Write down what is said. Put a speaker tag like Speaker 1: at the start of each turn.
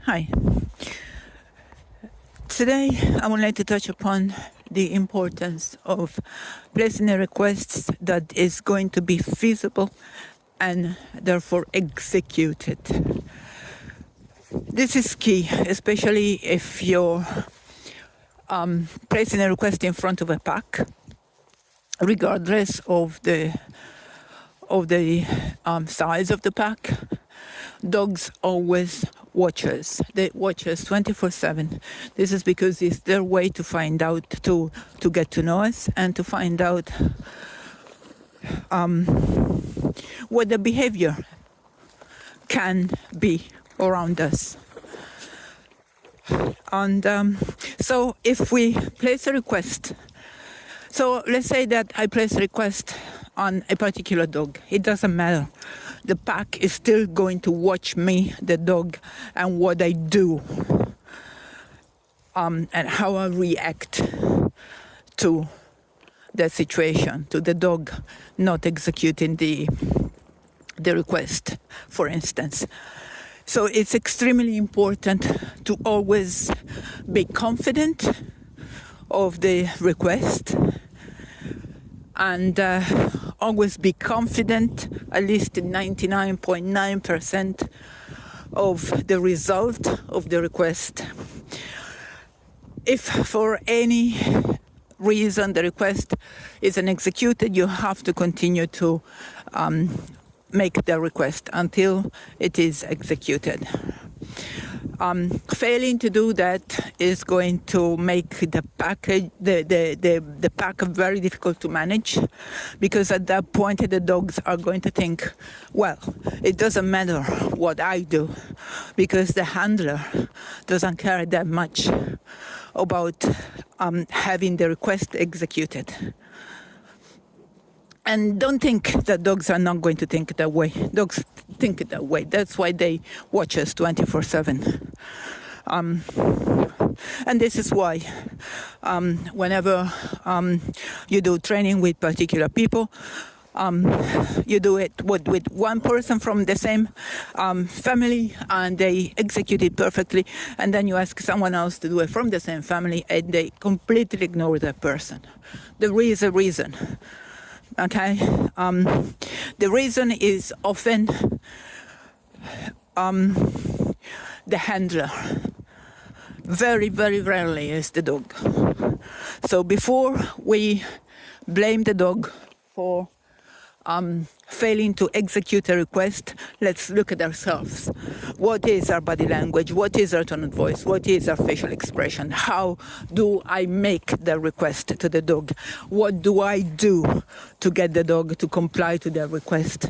Speaker 1: Hi. Today, I would like to touch upon the importance of placing a request that is going to be feasible and therefore executed. This is key, especially if you're placing a request in front of a pack, regardless of the size of the pack. Dogs always watch us. They watch us 24/7. This is because it's their way to find out, to get to know us and to find out what the behavior can be around us. And so if we place a request, so let's say that I place a request on a particular dog. It doesn't matter. The pack is still going to watch me, the dog, and what I do, and how I react to the situation, to the dog not executing the request, for instance. So it's extremely important to always be confident of the request and always be confident, at least 99.9% of the result of the request. If for any reason the request isn't executed, you have to continue to make the request until it is executed. Failing to do that is going to make the package, the pack very difficult to manage, because at that point the dogs are going to think, well, it doesn't matter what I do, because the handler doesn't care that much about having the request executed. And don't think that dogs are not going to think that way. Dogs think that way. That's why they watch us 24/7. And this is why whenever you do training with particular people, you do it with one person from the same family and they execute it perfectly, and then you ask someone else to do it from the same family and they completely ignore that person. There is a reason. Okay, the reason is often the handler. Very, very rarely is the dog. So before we blame the dog for failing to execute a request, let's look at ourselves. What is our body language? What is our tone of voice? What is our facial expression? How do I make the request to the dog? What do I do to get the dog to comply to the request?